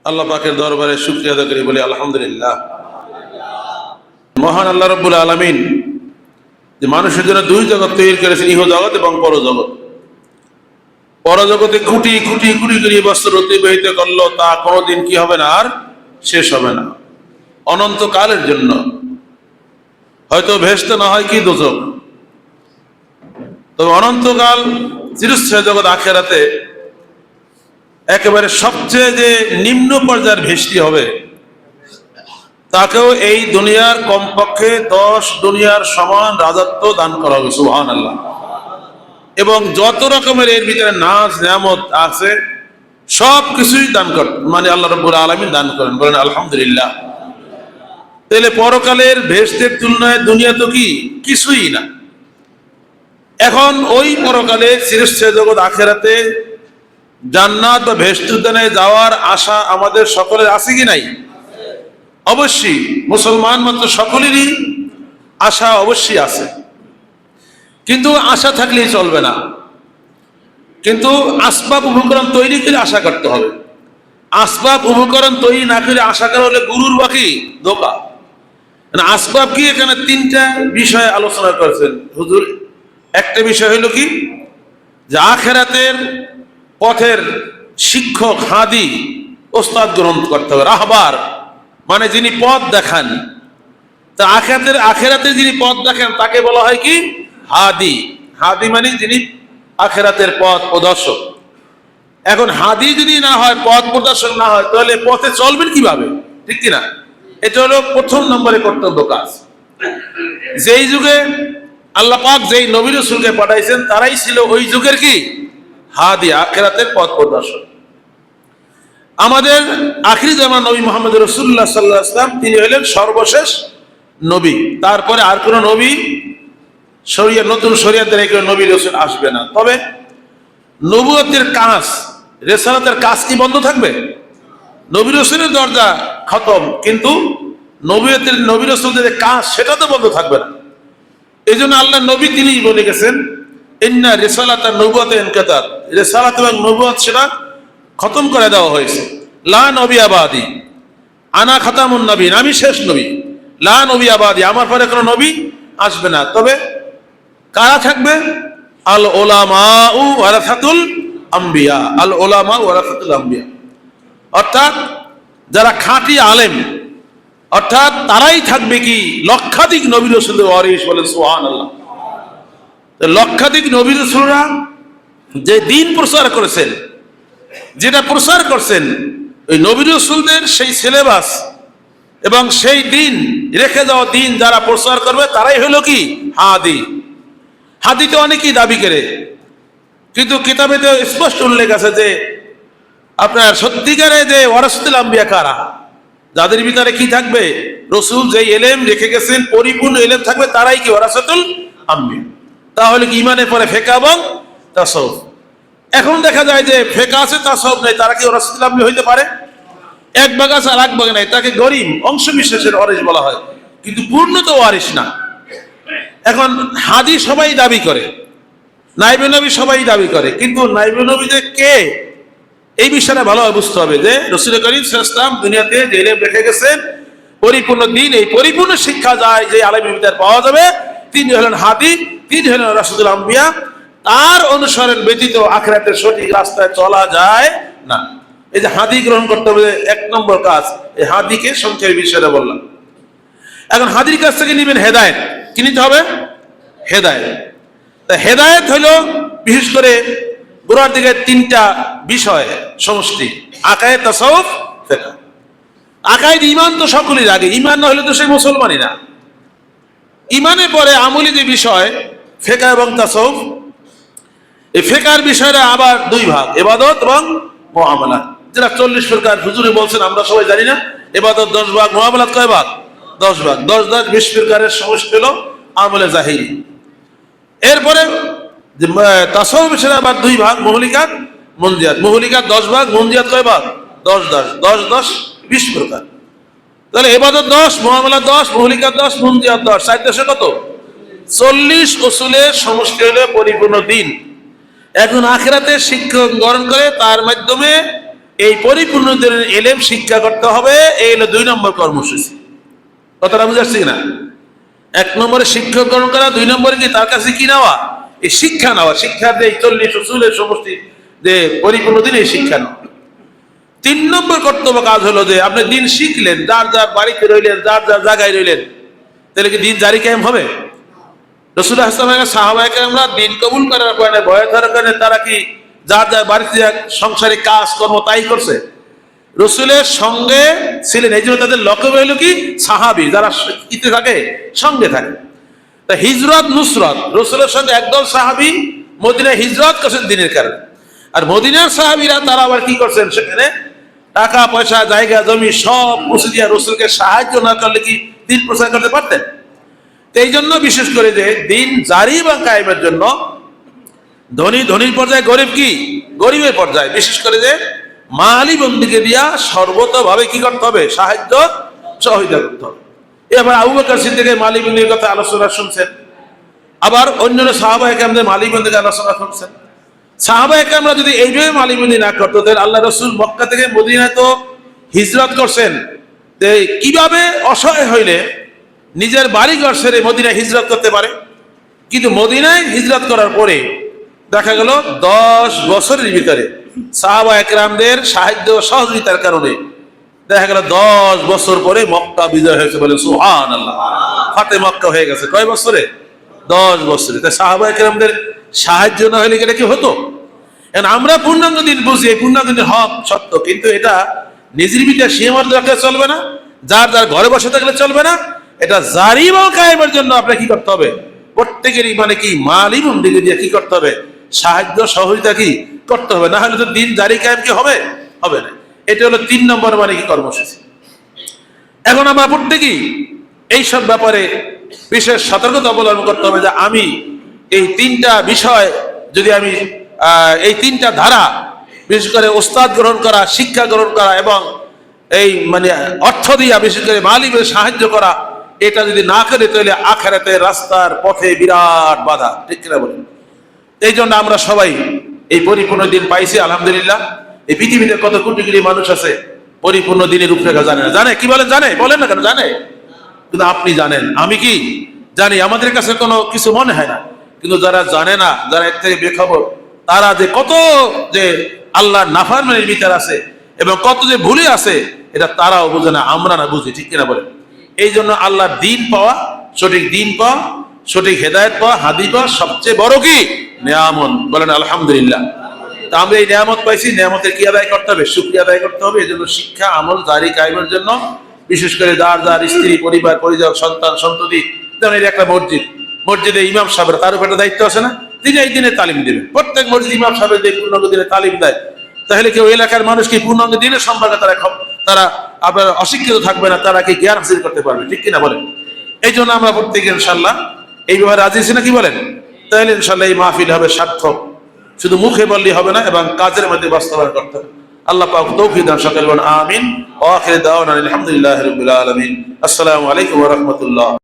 আল্লাহ পাকের দরবারে শুকরিয়া আদায় করি, বলি আলহামদুলিল্লাহ। মহান আল্লাহ রাব্বুল আলামিন যে মানুষের জন্য দুই জগৎ তৈরি করেছেন, ইহ জগৎ এবং পরজগৎ। পরজগতে কোটি কোটি কোটি কোটি বছর অতিবাহিত করলো, তা কোনোদিন কি হবে না, আর শেষ হবে না, অনন্তকালের জন্য। হয়তো ভেস্তে না হয় কি দোজখ, তবে অনন্তকাল চিরস্থায়ী জগৎ আখিরাতে একেবারে সবচেয়ে যে নিম্ন পর্যায়ের ভেস্টি হবে, তাকেও এই দুনিয়ার কমপক্ষে 10 দুনিয়ার সমান রাজত্ব দান করা হবে, সুবহানাল্লাহ। এবং যত রকমের এর ভিতরে নাজ নিয়ামত আছে সব কিছুই দান করেন, মানে আল্লাহ রাব্বুল আলামিন দান করেন, বলেন আলহামদুলিল্লাহ। তাহলে পরকালের ভেস্টের তুলনায় দুনিয়া তো কি কিছুই না। এখন ওই পরকালে চিরস্থায়ী জগৎ আখিরাতে জান্নাত বা ভেস্ট উদ্যানে যাওয়ার আশা আমাদের সকলের আছে কি নাই? অবশ্যই, মুসলমান মাত্র সকলেরই আশা অবশ্যই আছে। কিন্তু আশা থাকলেই চলবে না, কিন্তু আসবাব উপকরণ তৈরি করে আশা করতে হবে। আসবাব উপকরণ তৈরি না করে আশা করা হলে গুরুর বাকি ধোঁকা। আসবাব কি, এখানে 3টা বিষয় আলোচনা করেছেন হুজুর। একটা বিষয় হইল কি, যে আখিরাতের পথের শিক্ষক, হাদি, ওস্তাদ গ্রহণ করতে হবে। রাহবার মানে যিনি পথ দেখান, তা আখিরাতের যিনি পথ দেখেন তাকে বলা হয় কি হাদি। হাদি মানে যিনি আখিরাতের পথ প্রদর্শক। এখন হাদি যদি না হয়, পথ প্রদর্শক না হয়, তাহলে পথে চলবেন কিভাবে? ঠিক কিনা? এটা হলো প্রথম নম্বরে কর্তব্য কাজ। যেই যুগে আল্লাহ পাক যেই নবী রাসূলকে পাঠাইছেন তারাই ছিল ওই যুগের কি হাদি, আখিরাতের পথ প্রদর্শক। আমাদের আখিরি জামান নবী মুহাম্মদ রাসূলুল্লাহ সাল্লাল্লাহু আলাইহি ওয়াসাল্লাম, তিনি হলেন সর্বশেষ নবী। তারপরে আর কোন নবী নতুন শরীয়তের এই নবী রাসূল আসবে না। তবে নবুয়তের কাজ, রিসালাতের কাজ কি বন্ধ থাকবে? নবী রাসূলের দরজা খতম, কিন্তু নবুয়তের নবী রাসূলদের কাজ সেটা তো বন্ধ থাকবে না। এই জন্য আল্লাহ নবী তিনি বলে গেছেন, ইন্না রিসালাতান নবুওয়াত ইনকাতাত, রিসালাত এবং নবুয়ত সেটা খতম করে দেওয়া হয়েছে। লা নবী আবাদি, আনা খাতামুন নবীন, আমি শেষ নবী। লা নবী আবাদি, আমার পরে কোনো নবী আসবে না। তবে কারা থাকবে? আল উলামাউ ওয়ারাসাতুল আম্বিয়া, আল উলামাউ ওয়ারাসাতুল আম্বিয়া, অর্থাৎ যারা খাঁটি আলেম, অর্থাৎ তারাই থাকবে কি লক্ষাধিক নবী রাসূলের ওয়ারিস, বলেন সুবহানাল্লাহ। লক্ষাধিক নবী রাসূলরা যে দিন প্রচার করেছেন, যেটা প্রচার করছেন, ওই নবী রাসূলদের সেই সিলেবাস এবং সেই দিন রেখে যাওয়া দিন যারা প্রচার করবে তারাই হলো কি হাদি। হাদি তো অনেকেই দাবি করে, কিন্তু কিতাবে তো স্পষ্ট উল্লেখ আছে যে আপনার সত্যিকারে যে ওয়ারাসাতুল আম্বিয়া কারা, যাদের ভিতরে কি থাকবে, রসুল যে এলেম রেখে গেছেন পরিপূর্ণ এলেম থাকবে, তারাই কি ওয়ারাসাতুল আম্বিয়া। তাহলে কি ইমানের পরে ফিকহ এবং তাসাউফ। এখন দেখা যায় যে ফিকহ আছে তাসাউফ নাই, তারা কি ওয়ারাসাতুল আম্বিয়া হইতে পারে? এক ভাগ আছে আর এক ভাগ নাই, তাকে গরিব অংশ বিশেষের ওয়ারিস বলা হয়, কিন্তু পূর্ণ তো ওয়ারিস না। এখন হাদি সবাই দাবি করে, নায়েবে নবী সবাই দাবি করে, কিন্তু নায়েবে নবী যে কে এই বিষয়টা ভালোভাবে বুঝতে হবে। যে রাসূল করিম সাল্লাল্লাহু আলাইহি ওয়াসাল্লাম দুনিয়াতে যে ইলম রেখে গেছেন পরিপূর্ণ দিন, এই পরিপূর্ণ শিক্ষা যায় যে আলেমের ভিতরে পাওয়া যাবে, তিনি হলেন হাদি, তিনি হলেন রাসূলুল আম্বিয়া। তার অনুসরণ ব্যতীত আখিরাতের সঠিক রাস্তায় চলা যায় না। এই যে হাদি গ্রহণ করতে হবে, 1 নম্বর কাজ। এই হাদিকে সংক্ষেপে বিষয়টা বললাম। এখন হাদির কাছ থেকে নেবেন হেদায়েত। কি নিতে হবে? হেদায়েত। তা হেদায়েত হলো বিশেষ করে গোড়ার দিকে 3টা বিষয় সমষ্টি: আকায়েদ, তাসাউফ, ফিকহ। আকায়েদ, ঈমান তো সকলের আগে, ঈমান না হলে তো সে মুসলমানই না। ঈমানের পরে আমলি যে বিষয় ফিকহ এবং তাসাউফ। এই ফিকহের বিষয়টা আবার 2 ভাগ, ইবাদত এবং মুআমালাত, যেটা 40 প্রকার হুজুরে বলছেন, আমরা সবাই জানি না। ইবাদত 10 ভাগ, মুআমালাত কয় ভাগ? 10 ভাগ। 10 10 20 প্রকারের সমষ্টি হলো আমলে জাহিরি। এরপরে তাসাউফ সেটা আবার 2 ভাগ, মুহলিকাত, মুনজিয়াত। মুহলিকাত 10 ভাগ, মুনজিয়াত কয় ভাগ? 10 10 10 10 20 প্রকার। তাহলে ইবাদত 10, মুআমালাত 10, মুহলিকাত 10, মুনজিয়াত 10, 4 10 কত? 40 উসুলের সমষ্টি হলো পরিপূর্ণ দিন। এখন আখিরাতে শিক্ষা গ্রহণ করে তার মাধ্যমে এই পরিপূর্ণ দিনের এলেম শিক্ষা করতে হবে। এই হলো 2 নম্বর কর্মসূচি। কথাটা বুঝাচ্ছি না? 1 নম্বরে শিক্ষা গ্রহণ করা, 2 নম্বরে কি তার কাছে কি নেওয়া, এই শিক্ষা নেওয়া। শিক্ষার যে 40 উসুলের সমষ্টি যে পরিপূর্ণ দিন, এই শিক্ষা নেওয়া। 3 নম্বর কর্তব্য কাজ হলো যে আপনি দিন শিখলেন, যার যার বাড়িতে রইলেন, যার যার জায়গায় রইলেন, তাহলে কি দিন জারি কায়েম হবে? রাসূলুল্লাহ সাল্লাল্লাহু আলাইহি ওয়াসাল্লাম সাহাবায়ে কেরামরা দিন কবুল করার কারণে, ভয় ধরার কারণে তারা কি যার যার বাড়িতে সংসারিক কাজ কর্ম তাই করছে? রসুলের সঙ্গে ছিলেন, এই জন্য তাদের লক্ষ্য হইল কি সাহাবী, যারা ইতে থাকে, সঙ্গে থাকে। তা হিজরত নুসরত, রসুলের সঙ্গে একদল সাহাবী মদিনায় হিজরত করছেন দিনের কারণে। আর মদিনার সাহাবীরা তারা আবার কি করছেন, সেখানে টাকা পয়সা জায়গা জমি সব কিছু দিয়ে রসুলকে সাহায্য না করলে কি দিন প্রচার করতে পারতেন? এই জন্য বিশেষ করে যে দিন জারি বা কায়েমের জন্য ধনী ধনীর পর্যায়ে, গরিব কি গরিবের পর্যায়ে, বিশেষ করে যে মালি বন্দীকে দিয়া সর্বতভাবে কি করতে হবে, সাহায্য সহযোগিতা করতে হবে। এবার আবু বকর সিদ্দিকের মালি বন্দীর কথা আলোচনা শুনছেন, আবার অন্যান্য সাহাবায়ে কেরামদের মালি বন্দীকে আলোচনা শুনছেন। সাহাবায়ে কেরামরা যদি এইভাবে মালি বন্দী না করতো, তাহলে আল্লাহ রসুল মক্কা থেকে মদিনায় তো হিজরত করছেন, যে কিভাবে অসহায় হইলে নিজের বাড়ি ঘর ছেড়ে মদিনায় হিজরত করতে পারে। কিন্তু মদিনায় হিজরত করার পরে দেখা গেল 10 বছরের ভিতরে সাহাবায়ে কেরামদের সাহায্য সহযোগিতার কারণে দেখা গেল 10 বছর পরে মক্কা বিজয় হয়েছে। বলে সুবহানাল্লাহ, ফাতে মক্কা হয়ে গেছে। কয় বছরে? 10 বছরে। তাই সাহাবায়ে কেরামদের সাহায্য না হলে এটা কি হতো? এখন আমরা পূর্ণাঙ্গ দিন বুঝি, পূর্ণাঙ্গ দিনের হক সত্য, কিন্তু এটা নিজের ভিতরে সীমাবদ্ধ রাখলে চলবে না, যার যার ঘরে বসে থাকলে চলবে না। এটা জারি বা কায়েমের জন্য আপনাকে কি করতে হবে? প্রত্যেকেরই মানে কি মালি বন্দীকে দিয়ে কি করতে হবে? সাহায্য সহযোগিতা কি করতে হবে, না হলে তো দিন জারি কায়েম কি হবে? হবে না। এটা হলো 3 নম্বর মানে কি কর্মসূচি। এখন আমরা প্রত্যেকেই এইসব ব্যাপারে বিশেষ সতর্কতা অবলম্বন করতে হবে যে আমি এই 3টা বিষয়, যদি আমি এই 3টা ধারা, বিশেষ করে ওস্তাদ গ্রহণ করা, শিক্ষা গ্রহণ করা এবং এই মানে অর্থ দিয়া বিশেষ করে মালিকের সাহায্য করা, এটা যদি না করে তাহলে আখিরাতে রাস্তার পথে বিরাট বাধা। ঠিক কিনা বলেন? এই জন্য আমরা সবাই এই পরিপূর্ণ দিন পাইছি আলহামদুলিল্লাহ। এই পৃথিবীতে কত কোটি কোটি মানুষ আছে পরিপূর্ণ দিনের রূপরেখা জানে না। জানে? কি বলেন? জানে? বলেন না কেন? জানে। কিন্তু আপনি জানেন, আমি কি জানি, আমাদের কাছে কোনো কিছু মনে হয় না। কিন্তু যারা জানে না, যারা এর থেকে বেখবর, তারা যে কত যে আল্লাহর নাফরমানির ভিতর আছে এবং কত যে ভুলে আছে, এটা তারাও বোঝে না, আমরা না বুঝি। ঠিক কিনা বলেন? এই জন্য আল্লাহর দিন পাওয়া, সঠিক দিন পাওয়া, সঠিক হেদায়েত পাওয়া, হাদি পাওয়া সবচেয়ে বড় কি নিয়ামত। বলেন আলহামদুলিল্লাহ। তা আমরা এই নিয়ামত পাইছি, নিয়ামতের কি আদায় করতে হবে? শুকরিয়া আদায় করতে হবে। এই জন্য শিক্ষা আমল জারি কায়েমের জন্য বিশেষ করে যার যার স্ত্রী, পরিবার, পরিজন, সন্তান, সন্ততি, যেমন এই একটা মসজিদ, মসজিদে ইমাম সাহেবের তার উপর একটা দায়িত্ব আছে না? তিনি এই দিনে তালিম দেবেন। প্রত্যেক মসজিদ ইমাম সাহেবের যে পূর্ণাঙ্গ দিনে তালিম দেয়, তাহলে কেউ এলাকার মানুষ কি পূর্ণাঙ্গ দিনের সম্পর্কে তারা আপনার অশিক্ষিত থাকবে না, তারা কি জ্ঞান হাসিল করতে পারবে। ঠিক কিনা বলেন? এই জন্য আমরা প্রত্যেকে ইনশাল্লাহ এই ব্যাপারে রাজি আছি না? কি বলেন? তাহলে ইনশাল্লাহ এই মাহফিল হবে সার্থক। শুধু মুখে বললেই হবে না, এবং কাজের মধ্যে বাস্তবায়ন করতে হবে। আল্লাহ পাক তৌফিক দান। সকলে বলেন আমিন। ওয়া আখিরু দাওয়ানা আলহামদুলিল্লাহি রাব্বিল আলামিন। আসসালামু আলাইকুম ওয়া রাহমাতুল্লাহ।